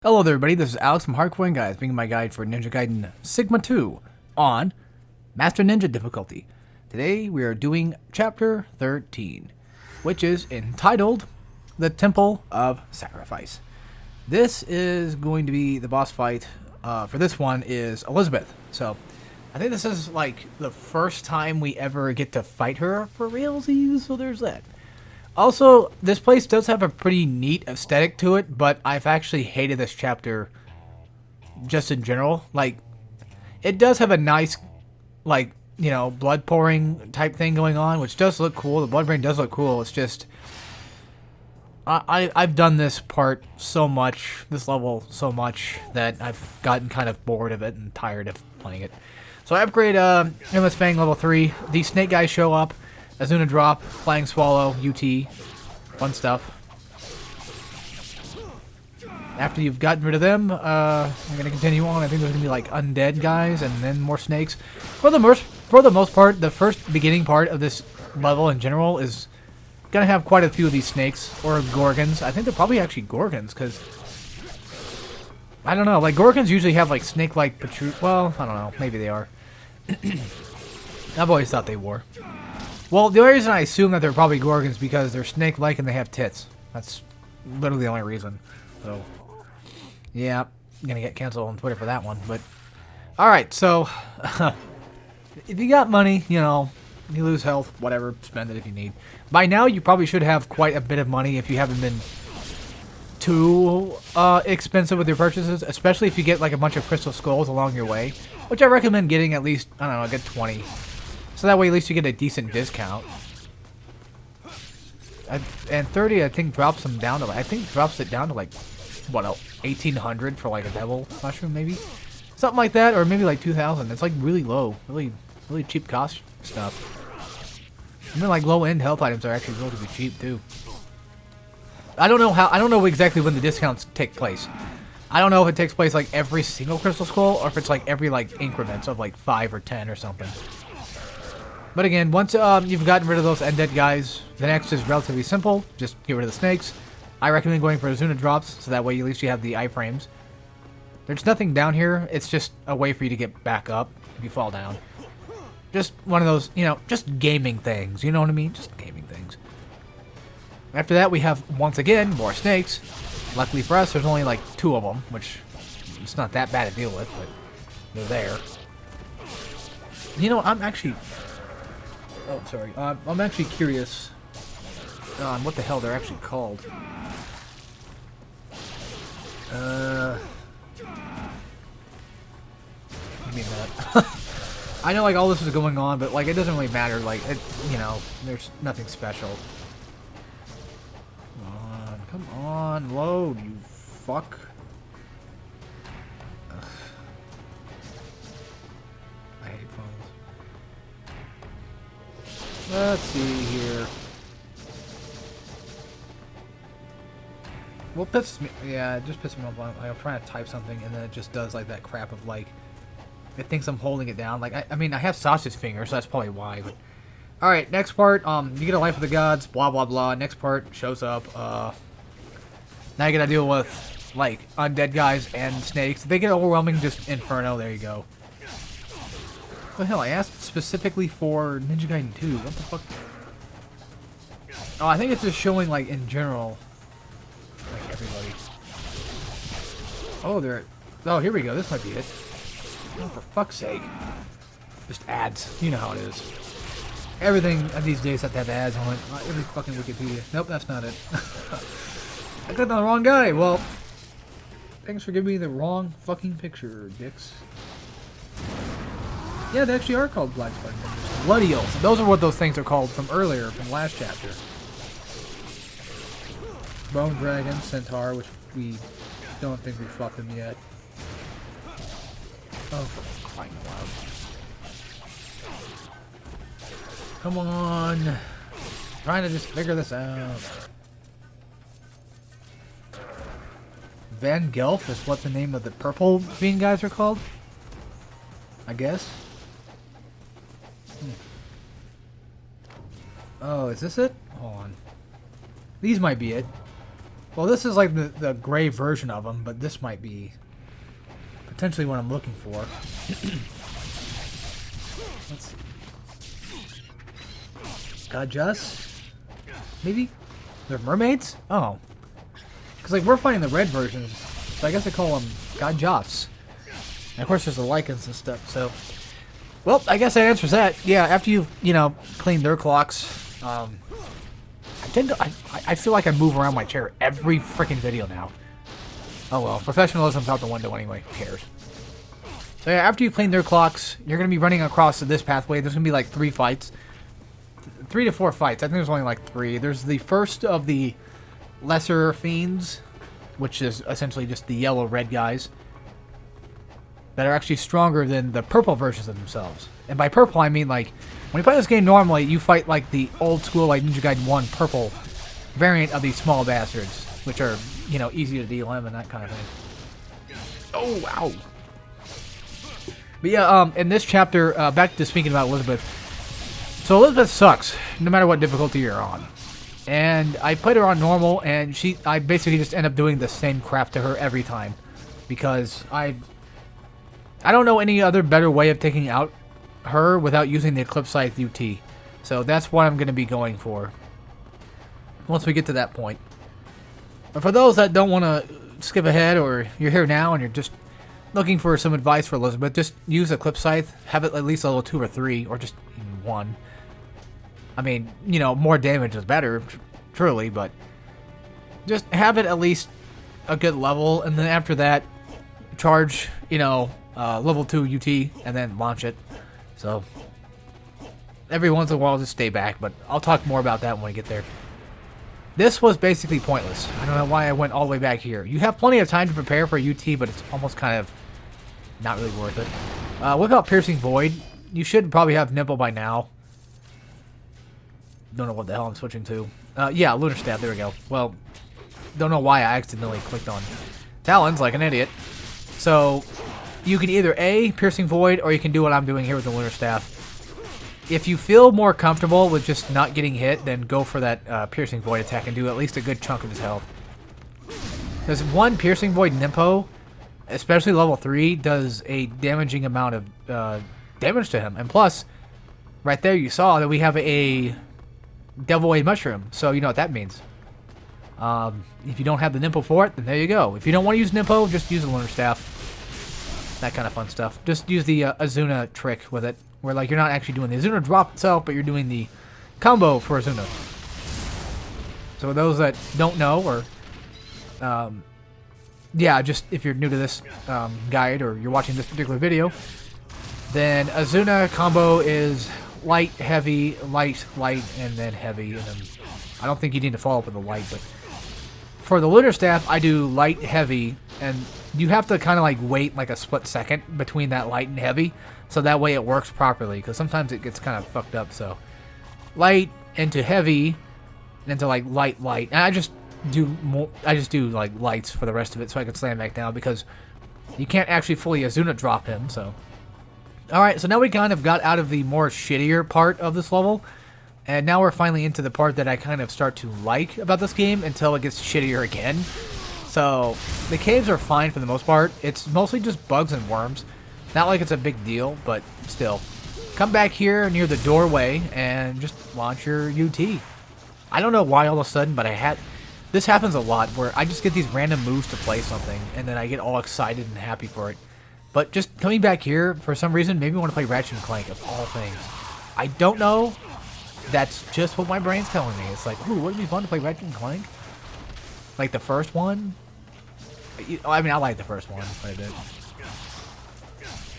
Hello there everybody, this is Alex from Hardcorian Guys, bringing my guide for Ninja Gaiden Sigma 2 on Master Ninja difficulty. Today we are doing Chapter 13, which is entitled The Temple of Sacrifice. This is going to be the boss fight. For this one is Elizabeth. So I think this is like the first time we ever get to fight her for realsies, so there's that. Also, this place does have a pretty neat aesthetic to it, but I've actually hated this chapter just in general. Like, it does have a nice, like, you know, blood pouring type thing going on, which does look cool. The blood rain does look cool. It's just, I've done this part so much, this level so much, that I've gotten kind of bored of it and tired of playing it. So I upgrade Endless Fang level 3. These snake guys show up. Azuna drop, Flying Swallow, UT, fun stuff. After you've gotten rid of them, I'm gonna continue on. I think there's gonna be like undead guys and then more snakes. For the most part, the first beginning part of this level in general is gonna have quite a few of these snakes or gorgons. I think they're probably actually gorgons because I don't know. Like gorgons usually have like snake-like protrude. Well, I don't know. Maybe they are. I've always thought they were. Well, the only reason I assume that they're probably gorgons is because they're snake-like and they have tits. That's literally the only reason. So, yeah, I'm gonna get canceled on Twitter for that one. But, alright, so, if you got money, you know, you lose health, whatever, spend it if you need. By now, you probably should have quite a bit of money if you haven't been too expensive with your purchases, especially if you get like a bunch of crystal skulls along your way, which I recommend getting at least, I don't know, a good 20. So that way at least you get a decent discount. And 30 I think drops them down to like, I think drops it down to like, what, 1,800 for like a devil mushroom maybe? Something like that, or maybe like 2,000. It's like really low, really cheap cost stuff. I mean like low end health items are actually relatively cheap too. I don't know exactly when the discounts take place. I don't know if it takes place like every single crystal skull or if it's like every like increments of like 5 or 10 or something. But again, once you've gotten rid of those undead guys, the next is relatively simple. Just get rid of the snakes. I recommend going for Azuna drops, so that way at least you have the iframes. There's nothing down here. It's just a way for you to get back up if you fall down. Just one of those, you know, just gaming things. You know what I mean? Just gaming things. After that, we have, once again, more snakes. Luckily for us, there's only like 2 of them, which it's not that bad to deal with, but they're there. You know, I'm actually... Oh, sorry. I'm actually curious on what the hell they're actually called. Give me that. I know, like, all this is going on, but, like, it doesn't really matter. Like, it, you know, there's nothing special. Come on, load, you fuck. Ugh. I hate phones. Let's see here. What pisses me... Yeah, it just pisses me off. I'm trying to type something and then it just does like that crap of like... It thinks I'm holding it down. Like, I mean, I have sausage fingers, so that's probably why. But alright, next part. You get a life of the gods, blah, blah, blah. Next part shows up. Now you gotta deal with, like, undead guys and snakes. If they get overwhelming, just Inferno. There you go. What the hell? I asked specifically for Ninja Gaiden 2. What the fuck? Oh, I think it's just showing, like, in general. Like, everybody. Oh, they're... Oh, here we go. This might be it. Oh, for fuck's sake. Just ads. You know how it is. Everything these days have to have ads on it. Not every fucking Wikipedia. Nope, that's not it. I clicked on the wrong guy. Well, thanks for giving me the wrong fucking picture, dicks. Yeah, they actually are called Black Spike Ninjas. Bloody Oaths. Those are what those things are called from earlier, from last chapter. Bone Dragon, Centaur, which we don't think we fought them yet. Oh, for crying out loud. Come on. I'm trying to just figure this out. Van Gelf is what the name of the purple bean guys are called? I guess. Oh, is this it? Hold on. These might be it. Well, this is like the gray version of them, but this might be potentially what I'm looking for. Let's see. Just maybe they're mermaids. Oh, because like we're fighting the red versions, so I guess I call them Godjoths. And of course, there's the lichens and stuff. So, well, I guess that answers that. Yeah, after you clean their clocks, I feel like I move around my chair every freaking video now. Oh well, professionalism's out the window anyway. Who cares? So yeah, after you clean their clocks, you're gonna be running across this pathway. There's gonna be like 3 fights, 3 to 4 fights. I think there's only like 3. There's the first of the lesser fiends, which is essentially just the yellow-red guys that are actually stronger than the purple versions of themselves. And by purple, I mean like when you play this game normally, you fight like the old school like Ninja Gaiden 1 purple variant of these small bastards, which are easy to DLM and that kind of thing. Oh wow. But yeah, in this chapter, back to speaking about Elizabeth. So Elizabeth sucks, no matter what difficulty you're on. And I played her on normal, and I basically just end up doing the same crap to her every time. Because I don't know any other better way of taking out her without using the Eclipse Scythe UT. So that's what I'm going to be going for once we get to that point. But for those that don't want to skip ahead, or you're here now and you're just looking for some advice for Elizabeth, just use Eclipse Scythe. Have it at least level 2 or 3, or just even 1. I mean, more damage is better, truly, but just have it at least a good level, and then after that, charge, level 2 UT, and then launch it. So, every once in a while, just stay back, but I'll talk more about that when we get there. This was basically pointless. I don't know why I went all the way back here. You have plenty of time to prepare for UT, but it's almost kind of not really worth it. What about Piercing Void? You should probably have Nipple by now. Don't know what the hell I'm switching to. Yeah, Lunar Stab, there we go. Well, don't know why I accidentally clicked on Talons like an idiot. So, you can either A, Piercing Void, or you can do what I'm doing here with the Lunar Staff. If you feel more comfortable with just not getting hit, then go for that Piercing Void attack and do at least a good chunk of his health. Because one Piercing Void Nimpo, especially level 3, does a damaging amount of damage to him. And plus, right there you saw that we have a Devil Wade Mushroom, so you know what that means. If you don't have the Nimpo for it, then there you go. If you don't want to use Nimpo, just use the Lunar Staff. That kind of fun stuff. Just use the Azuna trick with it, where like you're not actually doing the Azuna drop itself, but you're doing the combo for Azuna. So those that don't know, or yeah, just if you're new to this guide, or you're watching this particular video, then Azuna combo is light, heavy, light, light, and then heavy. And then I don't think you need to follow up with the light, but for the Lunar Staff, I do light, heavy, and you have to kind of like wait like a split second between that light and heavy, so that way it works properly, because sometimes it gets kind of fucked up. So light into heavy, and into like light, light, and I just do like lights for the rest of it, so I can slam back down, because you can't actually fully Azuna drop him. So alright, so now we kind of got out of the more shittier part of this level, and now we're finally into the part that I kind of start to like about this game until it gets shittier again. So the caves are fine for the most part. It's mostly just bugs and worms. Not like it's a big deal, but still. Come back here near the doorway and just launch your UT. I don't know why all of a sudden, but this happens a lot, where I just get these random moves to play something, and then I get all excited and happy for it. But just coming back here, for some reason, maybe I want to play Ratchet & Clank, of all things. I don't know. That's just what my brain's telling me. It's like, ooh, wouldn't it be fun to play Ratchet & Clank? Like the first one? I mean, I like the first one quite a bit.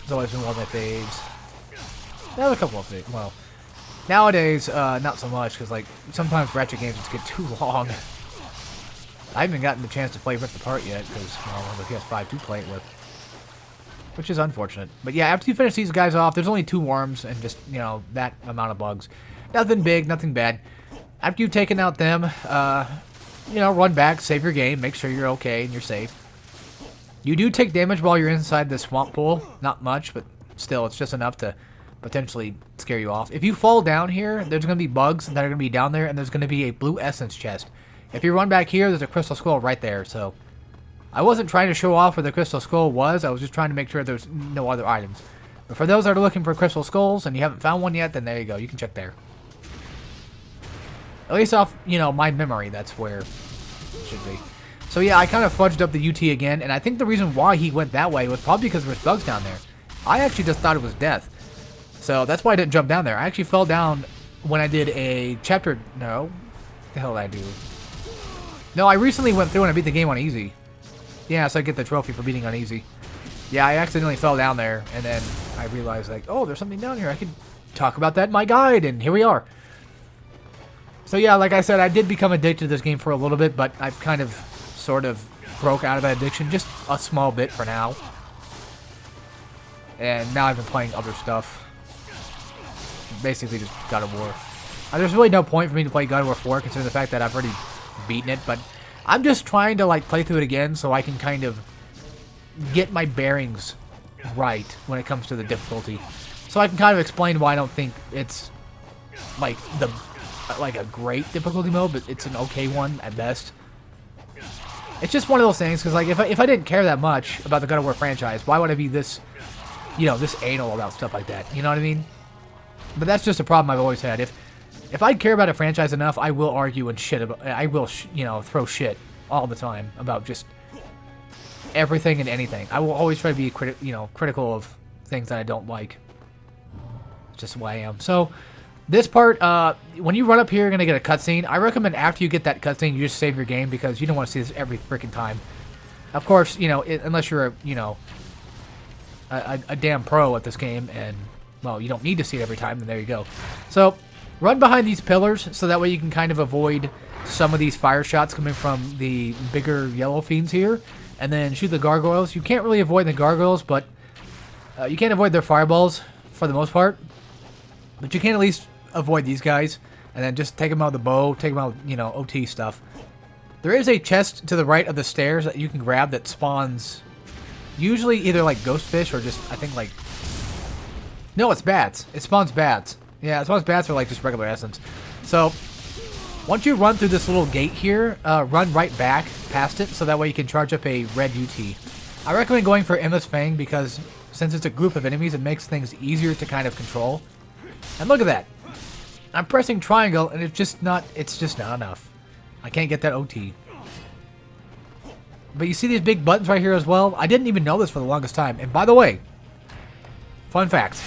It's always been one of my faves. There's a couple of things. Well, nowadays, not so much, because like sometimes Ratchet games just get too long. I haven't gotten the chance to play Ripped Apart yet, because the PS5 to play it with, which is unfortunate. But yeah, after you finish these guys off, there's only 2 worms and just that amount of bugs. Nothing big, nothing bad. After you've taken out them, run back, save your game, make sure you're okay and you're safe. You do take damage while you're inside the swamp pool. Not much, but still, it's just enough to potentially scare you off. If you fall down here, there's going to be bugs that are going to be down there, and there's going to be a blue essence chest. If you run back here, there's a crystal skull right there. So I wasn't trying to show off where the crystal skull was. I was just trying to make sure there's no other items. But for those that are looking for crystal skulls and you haven't found one yet, then there you go. You can check there. At least off, you know, my memory, that's where it should be. So yeah, I kind of fudged up the UT again, and I think the reason why he went that way was probably because there's bugs down there. I actually just thought it was death. So that's why I didn't jump down there. I actually fell down when I did a chapter... No. What the hell did I do? No, I recently went through and I beat the game on easy. Yeah, so I get the trophy for beating on easy. Yeah, I accidentally fell down there, and then I realized, like, oh, there's something down here. I could talk about that in my guide, and here we are. So yeah, like I said, I did become addicted to this game for a little bit, but I've kind of, sort of, broke out of that addiction, just a small bit for now. And now I've been playing other stuff. Basically just God of War. There's really no point for me to play God of War 4, considering the fact that I've already beaten it, but I'm just trying to, like, play through it again so I can kind of get my bearings right when it comes to the difficulty. So I can kind of explain why I don't think it's, like, a great difficulty mode, but it's an okay one at best. It's just one of those things, because, like, if I didn't care that much about the God of War franchise, why would I be this, you know, this anal about stuff like that? You know what I mean? But that's just a problem I've always had. If I care about a franchise enough, I will argue and shit about. I will, you know, throw shit all the time about just everything and anything. I will always try to be critical of things that I don't like. It's just who I am. So this part, when you run up here, you're gonna get a cutscene. I recommend after you get that cutscene, you just save your game because you don't want to see this every freaking time. Of course, you know, unless you're a damn pro at this game, and well, you don't need to see it every time. Then there you go. So run behind these pillars so that way you can kind of avoid some of these fire shots coming from the bigger yellow fiends here. And then shoot the gargoyles. You can't really avoid the gargoyles, but you can't avoid their fireballs for the most part. But you can at least avoid these guys. And then just take them out of the bow, take them out, you know, OT stuff. There is a chest to the right of the stairs that you can grab that spawns usually either like ghost fish or just, I think, like... No, it's bats. It spawns bats. Yeah, it spawns bats or like just regular essence. So once you run through this little gate here, run right back past it so that way you can charge up a red UT. I recommend going for Endless Fang because since it's a group of enemies, it makes things easier to kind of control. And look at that. I'm pressing triangle and it's just not enough. I can't get that OT. But you see these big buttons right here as well? I didn't even know this for the longest time. And by the way, fun fact,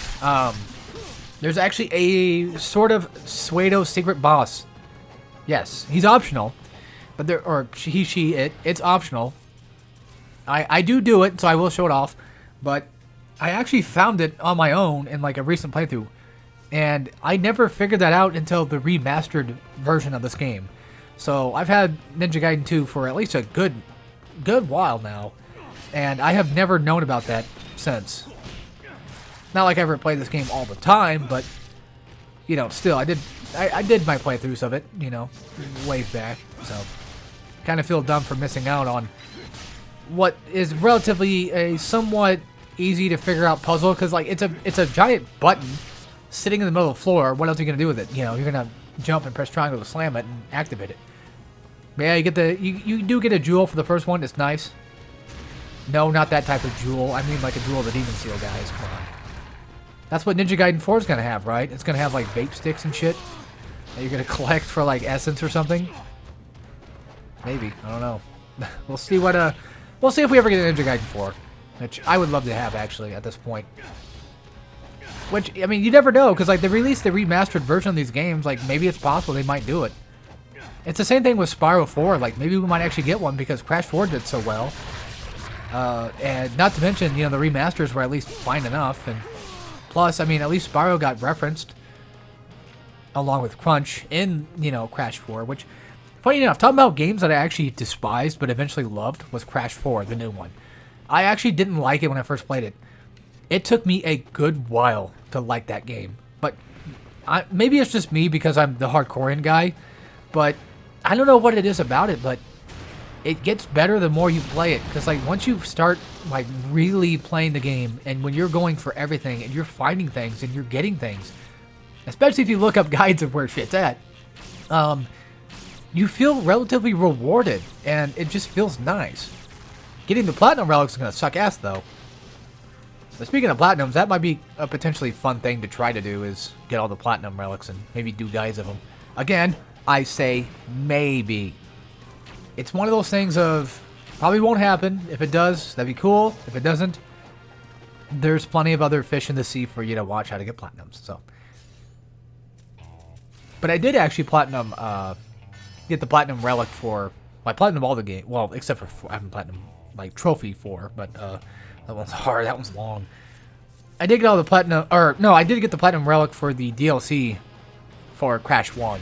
there's actually a sort of pseudo secret boss. Yes, he's optional, but it's optional. I do it, so I will show it off, but I actually found it on my own in like a recent playthrough, and I never figured that out until the remastered version of this game. So I've had Ninja Gaiden 2 for at least a good while now, and I have never known about that since. Not like I ever played this game all the time, but you know, still I did my playthroughs of it, you know, ways back. So kind of feel dumb for missing out on what is relatively a somewhat easy to figure out puzzle, because like it's a giant button sitting in the middle of the floor. What else are you gonna do with it? You know, you're gonna jump and press triangle to slam it and activate it. But yeah, you do get a jewel for the first one. It's nice. No, not that type of jewel. I mean like a jewel of the Demon Seal, guys. Come on. That's what Ninja Gaiden 4 is gonna have, right? It's gonna have like vape sticks and shit that you're gonna collect for like essence or something. Maybe, I don't know. We'll see what we'll see if we ever get a Ninja Gaiden 4, which I would love to have actually at this point. Which, I mean, you never know, because like they released the remastered version of these games, like maybe it's possible they might do it. It's the same thing with Spyro 4, like maybe we might actually get one because Crash 4 did so well. And not to mention, you know, the remasters were at least fine enough, and plus, I mean, at least Spyro got referenced along with Crunch in, you know, Crash 4, which, funny enough, talking about games that I actually despised but eventually loved was Crash 4, the new one. I actually didn't like it when I first played it. It took me a good while to like that game, but maybe it's just me because I'm the Hardcorian guy, but I don't know what it is about it, but it gets better the more you play it, because like once you start like really playing the game, and when you're going for everything and you're finding things and you're getting things, especially if you look up guides of where shit's at, you feel relatively rewarded, and it just feels nice. Getting the platinum relics is going to suck ass, though. But speaking of platinums, that might be a potentially fun thing to try to do, is get all the platinum relics and maybe do guides of them. Again, I say maybe. It's one of those things of, probably won't happen. If it does, that'd be cool. If it doesn't, there's plenty of other fish in the sea for you to watch how to get platinums, so. But I did actually platinum, get the platinum relic for, well, I platinum all the game, well, except for, I haven't platinum, like, trophy 4, but, that one's hard, that one's long. I did get all the platinum, or, no, I did get the platinum relic for the DLC for Crash 1.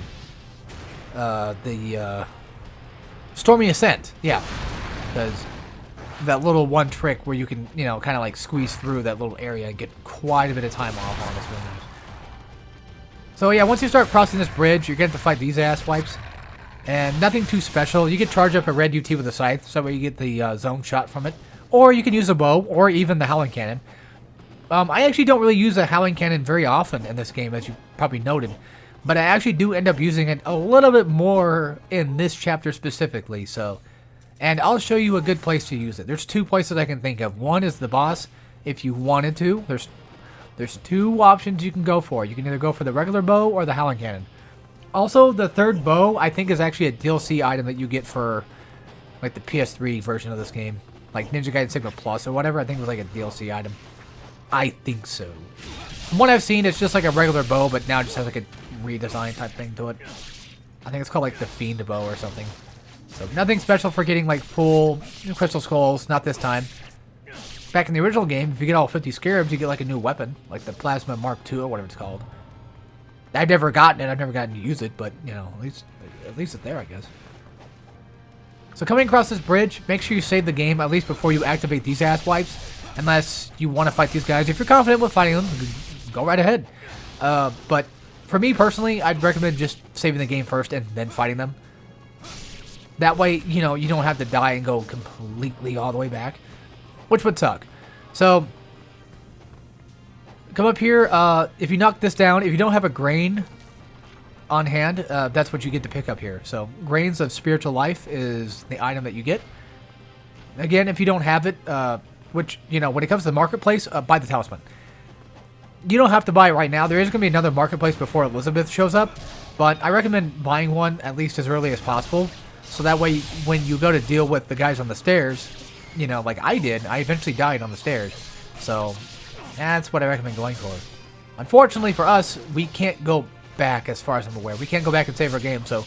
The Stormy Ascent, yeah, because that little one trick where you can, you know, kind of like squeeze through that little area and get quite a bit of time off on this one. So yeah, once you start crossing this bridge, you're going to fight these ass wipes. And nothing too special. You can charge up a red UT with a scythe, so that way you get the zone shot from it. Or you can use a bow, or even the Howling Cannon. I actually don't really use a Howling Cannon very often in this game, as you probably noted. But I actually do end up using it a little bit more in this chapter specifically, so. And I'll show you a good place to use it. There's 2 places I can think of. One is the boss, if you wanted to. There's 2 options you can go for. You can either go for the regular bow or the Howling Cannon. Also, the third bow, I think, is actually a DLC item that you get for, like, the PS3 version of this game. Like, Ninja Gaiden Sigma Plus or whatever. I think it was, like, a DLC item. I think so. From what I've seen, it's just like a regular bow, but now it just has, like, a redesign type thing to it. I think it's called, like, the Fiend Bow or something. So, nothing special for getting, like, full Crystal Skulls. Not this time. Back in the original game, if you get all 50 Scarabs, you get, like, a new weapon. Like the Plasma Mark II or whatever it's called. I've never gotten it. I've never gotten to use it, but, you know, at least it's there, I guess. So coming across this bridge, make sure you save the game at least before you activate these ass wipes. Unless you want to fight these guys. If you're confident with fighting them, go right ahead. But for me personally, I'd recommend just saving the game first and then fighting them. That way, you know, you don't have to die and go completely all the way back, which would suck. So come up here. If you knock this down, if you don't have a grain on hand, that's what you get to pick up here. So grains of spiritual life is the item that you get. Again, if you don't have it, which, you know, when it comes to the marketplace, buy the talisman. You don't have to buy it right now. There is going to be another marketplace before Elizabeth shows up, but I recommend buying one at least as early as possible. So that way, when you go to deal with the guys on the stairs, you know, like I did, I eventually died on the stairs. So that's what I recommend going for. Unfortunately for us, we can't go back as far as I'm aware. We can't go back and save our game. So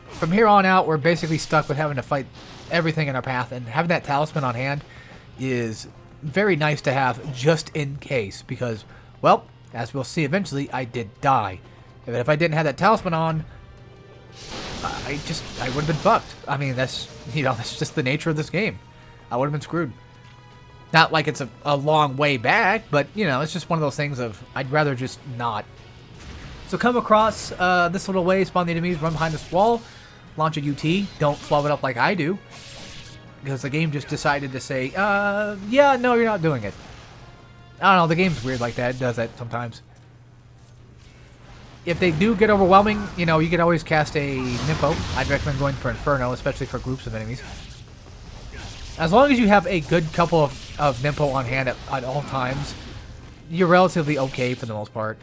from here on out, we're basically stuck with having to fight everything in our path. And having that talisman on hand is very nice to have just in case. Because, well, as we'll see eventually, I did die. And if I didn't have that talisman on, I would have been fucked. I mean, that's, you know, that's just the nature of this game. I would have been screwed. Not like it's a long way back, but, you know, it's just one of those things of, I'd rather just not. So come across this little way, spawn the enemies, run behind this wall, launch a UT. Don't flub it up like I do. Because the game just decided to say, yeah, no, you're not doing it. I don't know, the game's weird like that. It does that sometimes. If they do get overwhelming, you know, you can always cast a Nympho. I'd recommend going for Inferno, especially for groups of enemies. As long as you have a good couple of Nympho on hand at all times, you're relatively okay for the most part.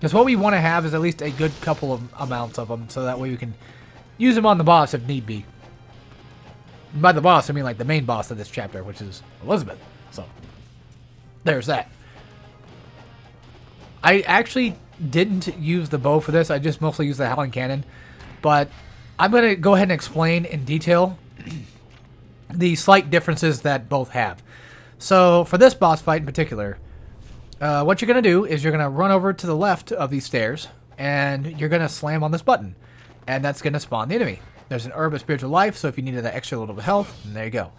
Because what we want to have is at least a good couple of amounts of them, so that way we can use them on the boss if need be. And by the boss, I mean like the main boss of this chapter, which is Elizabeth. So, there's that. I actually didn't use the bow for this. I just mostly used the Howling Cannon. But I'm going to go ahead and explain in detail the slight differences that both have. So for this boss fight in particular, what you're going to do is you're going to run over to the left of these stairs, and you're going to slam on this button. And that's going to spawn the enemy. There's an herb of spiritual life, so if you needed that extra little bit of health, and there you go.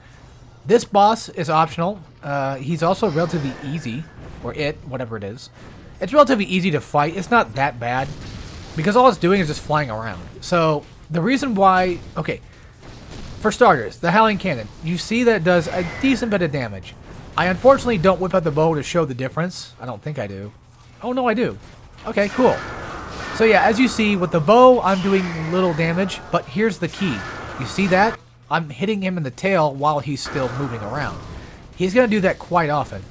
This boss is optional. He's also relatively easy, or whatever it is. It's relatively easy to fight. It's not that bad, because all it's doing is just flying around. So the reason why, okay, for starters, the Howling Cannon. You see that it does a decent bit of damage. I unfortunately don't whip out the bow to show the difference. I don't think I do. Oh no, I do. Okay, cool. So yeah, as you see, with the bow, I'm doing little damage, but here's the key. You see that? I'm hitting him in the tail while he's still moving around. He's going to do that quite often.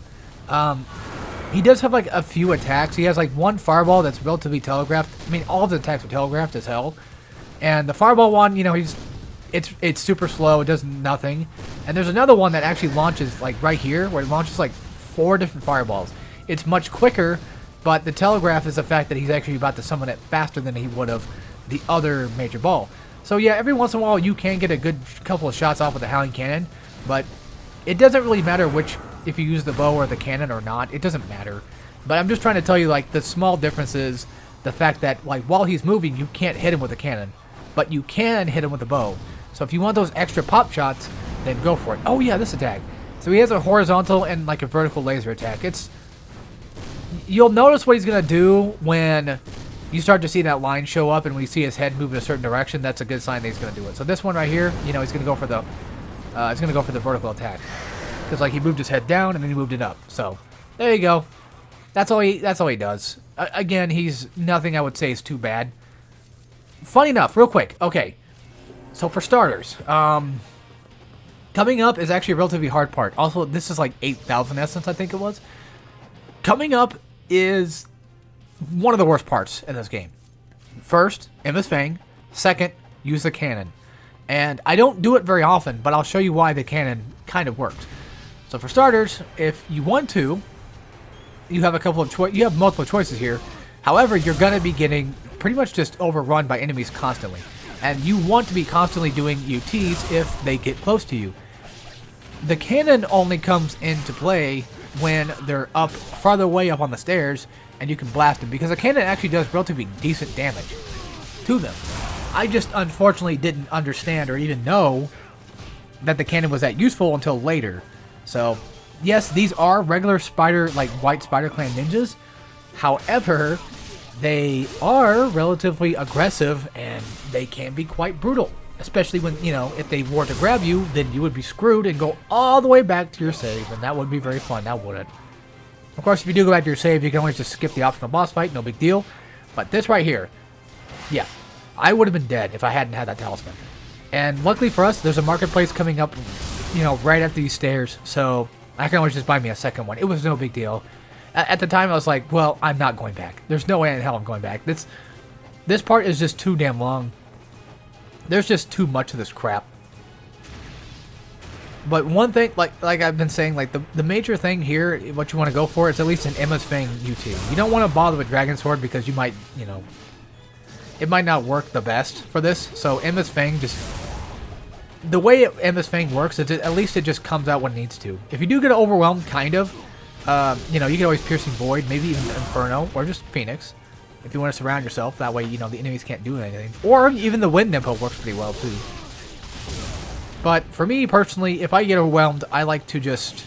He does have like a few attacks. He has like one fireball that's relatively telegraphed. I mean, all of the attacks are telegraphed as hell. And the fireball one, you know, it's super slow. It does nothing. And there's another one that actually launches like right here, where it launches like 4 different fireballs. It's much quicker, but the telegraph is the fact that he's actually about to summon it faster than he would have the other major ball. So yeah, every once in a while you can get a good couple of shots off with the Howling Cannon, but it doesn't really matter which, if you use the bow or the cannon or not. It doesn't matter. But I'm just trying to tell you, like, the small difference is the fact that, like, while he's moving, you can't hit him with a cannon, but you can hit him with a bow. So if you want those extra pop shots, then go for it. Oh yeah, this attack. So he has a horizontal and like a vertical laser attack. You'll notice what he's gonna do when you start to see that line show up, and when you see his head move in a certain direction, that's a good sign that he's gonna do it. So this one right here, you know, he's gonna go for the vertical attack, because like he moved his head down and then he moved it up. So there you go. That's all he does. Again, he's nothing I would say is too bad. Funny enough, real quick. Okay, so for starters, coming up is actually a relatively hard part. Also, this is like 8,000 essence, I think it was. Coming up is one of the worst parts in this game. First, Emma's Fang. Second, use the cannon. And I don't do it very often, but I'll show you why the cannon kind of works. So for starters, if you want to, you have a couple of you have multiple choices here. However, you're going to be getting pretty much just overrun by enemies constantly. And you want to be constantly doing UTs if they get close to you. The cannon only comes into play when they're up farther away up on the stairs and you can blast them, because the cannon actually does relatively decent damage to them. I just unfortunately didn't understand or even know that the cannon was that useful until later. So yes, these are regular spider, like white Spider Clan ninjas. However, they are relatively aggressive and they can be quite brutal. Especially when, you know, if they were to grab you, then you would be screwed and go all the way back to your save, and that would be very fun, now wouldn't it? Of course, if you do go back to your save, you can always just skip the optional boss fight, no big deal. But this right here, yeah, I would have been dead if I hadn't had that talisman. And luckily for us, there's a marketplace coming up, you know, right at these stairs, so I can always just buy me a second one. It was no big deal. At the time, I was like, well, I'm not going back. There's no way in hell I'm going back. This part is just too damn long. There's just too much of this crap. But one thing, like I've been saying, like the major thing here, what you want to go for is at least an Emma's Fang UT. You don't want to bother with Dragon Sword because you might, you know, it might not work the best for this. So Emma's Fang just, the way Emma's Fang works is at least it just comes out when it needs to. If you do get overwhelmed, kind of, you know, you can always Piercing Void, maybe even Inferno, or just Phoenix. If you want to surround yourself, that way, you know, the enemies can't do anything. Or even the Wind Nimble works pretty well, too. But for me, personally, if I get overwhelmed, I like to just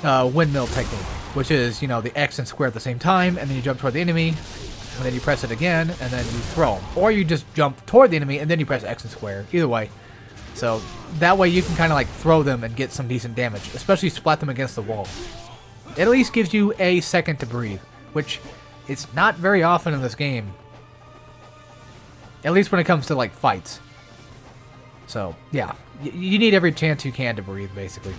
windmill technique, which is, you know, the X and square at the same time, and then you jump toward the enemy, and then you press it again, and then you throw them. Or you just jump toward the enemy, and then you press X and square. Either way. So that way you can kind of like throw them and get some decent damage, especially splat them against the wall. It at least gives you a second to breathe, which it's not very often in this game. At least when it comes to like fights. So yeah, you need every chance you can to breathe, basically.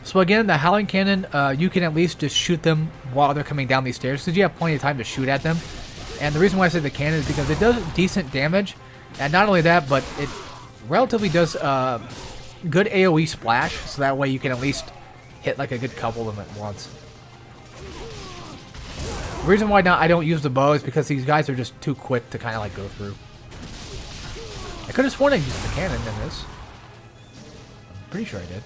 So again, the Howling Cannon, you can at least just shoot them while they're coming down these stairs, because you have plenty of time to shoot at them. And the reason why I say the cannon is because it does decent damage, and not only that, but it relatively does good AoE splash, so that way you can at least hit like a good couple of them at once. The reason why I don't use the bow is because these guys are just too quick to kind of like go through. I could have sworn I used the cannon in this. I'm pretty sure I did.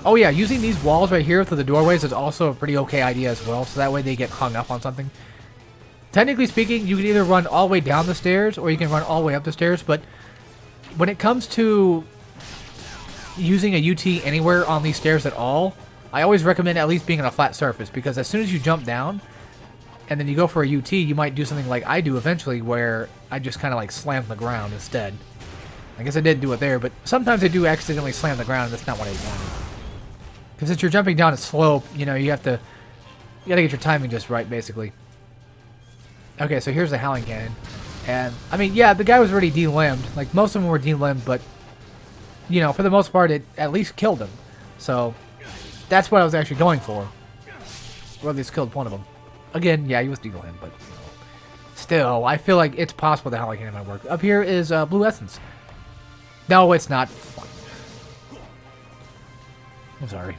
Oh yeah, using these walls right here through the doorways is also a pretty okay idea as well, so that way they get hung up on something. Technically speaking, you can either run all the way down the stairs or you can run all the way up the stairs, but when it comes to using a UT anywhere on these stairs at all, I always recommend at least being on a flat surface, because as soon as you jump down and then you go for a UT, you might do something like I do eventually, where I just kind of like slam the ground instead. I guess I didn't do it there, but sometimes I do accidentally slam the ground, and that's not what I wanted. Because since you're jumping down a slope, you know, you have to You gotta get your timing just right, basically. Okay, so here's the Howling Gang. And, I mean, yeah, the guy was already delimbed. Like, most of them were delimbed, but, you know, for the most part, it at least killed him. So, that's what I was actually going for. Or at least killed one of them. Again, yeah, he was delimbed, but still, I feel like it's possible the Howling Gang might work. Up here is Blue Essence. No, it's not. I'm sorry.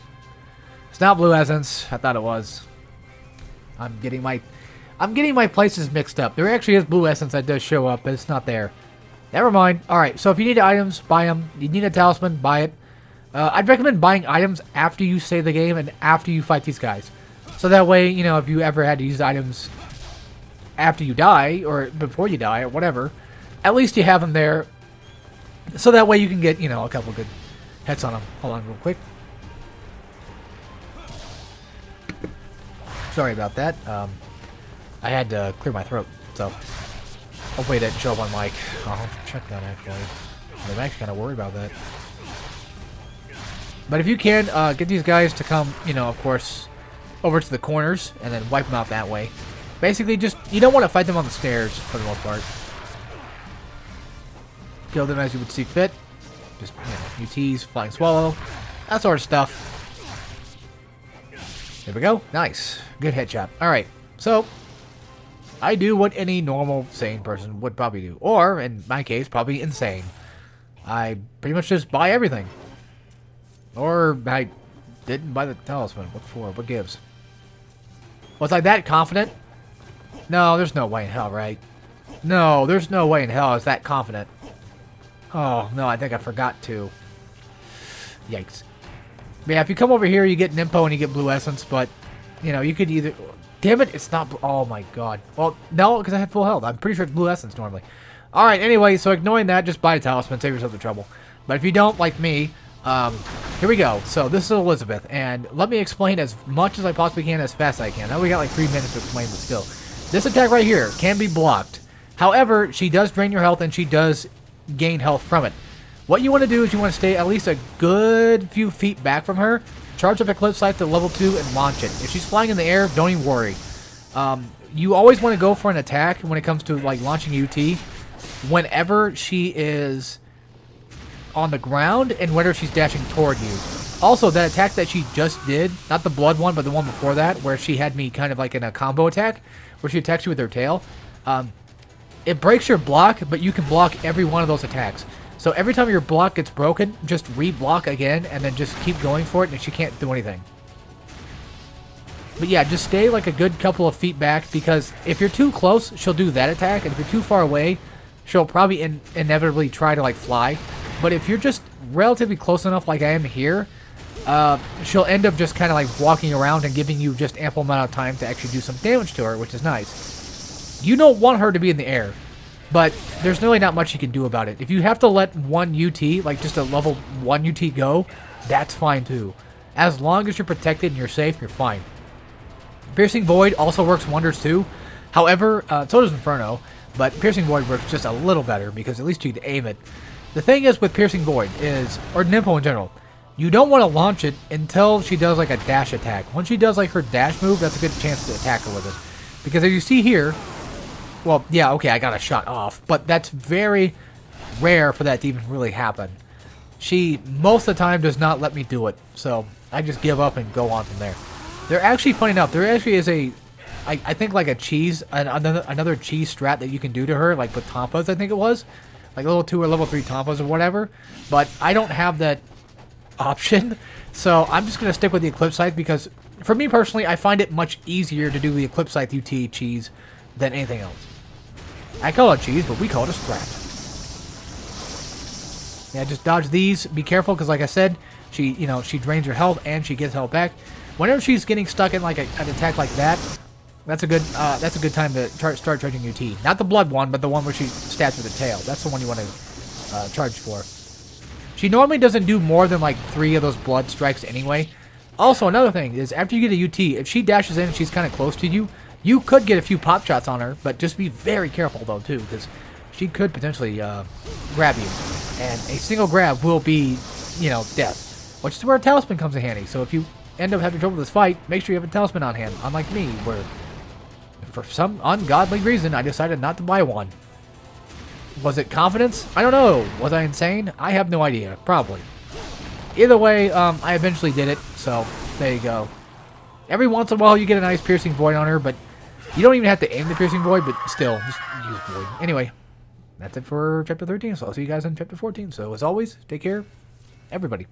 It's not Blue Essence. I thought it was. I'm getting my places mixed up. There actually is Blue Essence that does show up, but it's not there. Never mind. Alright, so if you need items, buy them. You need a talisman, buy it. I'd recommend buying items after you save the game and after you fight these guys. So that way, you know, if you ever had to use items after you die, or before you die, or whatever, at least you have them there. So that way you can get, you know, a couple good hits on them. Hold on real quick. Sorry about that. I had to clear my throat, so hopefully it didn't show up on mic. I'll have to check that, actually. I'm actually kind of worried about that. But if you can, get these guys to come, you know, of course, over to the corners, and then wipe them out that way. Basically, just, you don't want to fight them on the stairs, for the most part. Kill them as you would see fit. Just, you know, UTs, Flying Swallow, that sort of stuff. There we go. Nice. Good headshot. Alright, so I do what any normal, sane person would probably do. Or, in my case, probably insane. I pretty much just buy everything. Or, I didn't buy the talisman. What for? What gives? Was I that confident? No, there's no way in hell, right? No, there's no way in hell I was that confident. Oh, no, I think I forgot to. Yikes. But yeah, if you come over here, you get Nympho and you get Blue Essence, but, you know, you could either... Damn it, it's not... Oh, my God. Well, no, because I had full health. I'm pretty sure it's Blue Essence normally. Alright, anyway, so ignoring that, just buy a talisman, save yourself the trouble. But if you don't, like me, here we go. So, this is Elizabeth, and let me explain as much as I possibly can, as fast as I can. Now we got like 3 minutes to explain, but still. This attack right here can be blocked. However, she does drain your health, and she does gain health from it. What you want to do is you want to stay at least a good few feet back from her, charge up Eclipse Sight to level 2, and launch it. If she's flying in the air, don't even worry. You always want to go for an attack when it comes to like launching UT whenever she is on the ground and whenever she's dashing toward you. Also, that attack that she just did, not the blood one, but the one before that, where she had me kind of like in a combo attack, where she attacks you with her tail, it breaks your block, but you can block every one of those attacks. So every time your block gets broken, just re-block again, and then just keep going for it, and she can't do anything. But yeah, just stay like a good couple of feet back, because if you're too close, she'll do that attack, and if you're too far away, she'll probably inevitably try to like fly. But if you're just relatively close enough like I am here, she'll end up just kind of like walking around and giving you just ample amount of time to actually do some damage to her, which is nice. You don't want her to be in the air, but there's really not much you can do about it. If you have to let one UT, like just a level 1 UT go, that's fine too. As long as you're protected and you're safe, you're fine. Piercing Void also works wonders too. However, so does Inferno, but Piercing Void works just a little better because at least you can aim it. The thing is with Piercing Void is, or Nympho in general, you don't want to launch it until she does like a dash attack. Once she does like her dash move, that's a good chance to attack her with it. Because as you see here, well, yeah, okay, I got a shot off, but that's very rare for that to even really happen. She, most of the time, does not let me do it, so I just give up and go on from there. There actually, funny enough, there actually is a, I think like a cheese, another cheese strat that you can do to her, like with Tompas, I think it was. Like level 2 or level 3 Tompas or whatever, but I don't have that option, so I'm just going to stick with the Eclipse Sight because, for me personally, I find it much easier to do the Eclipse Sight UT cheese than anything else. I call it cheese, but we call it a strat. Yeah, just dodge these. Be careful, because like I said, she drains your health and she gets health back. Whenever she's getting stuck in like an attack like that, that's a good time to start charging UT. Not the blood one, but the one where she stabs with the tail. That's the one you want to charge for. She normally doesn't do more than like 3 of those blood strikes anyway. Also, another thing is after you get a UT, if she dashes in and she's kind of close to you, you could get a few pop shots on her, but just be very careful though too, because she could potentially grab you, and a single grab will be, death. Which is where a talisman comes in handy. So if you end up having trouble with this fight, make sure you have a talisman on hand, unlike me, where for some ungodly reason I decided not to buy one. Was it confidence? I don't know. Was I insane? I have no idea. Probably. Either way, I eventually did it, so there you go. Every once in a while you get a nice piercing void on her, but you don't even have to aim the piercing void, but still, just use void. Anyway, that's it for chapter 13, so I'll see you guys in chapter 14. So as always, take care, everybody.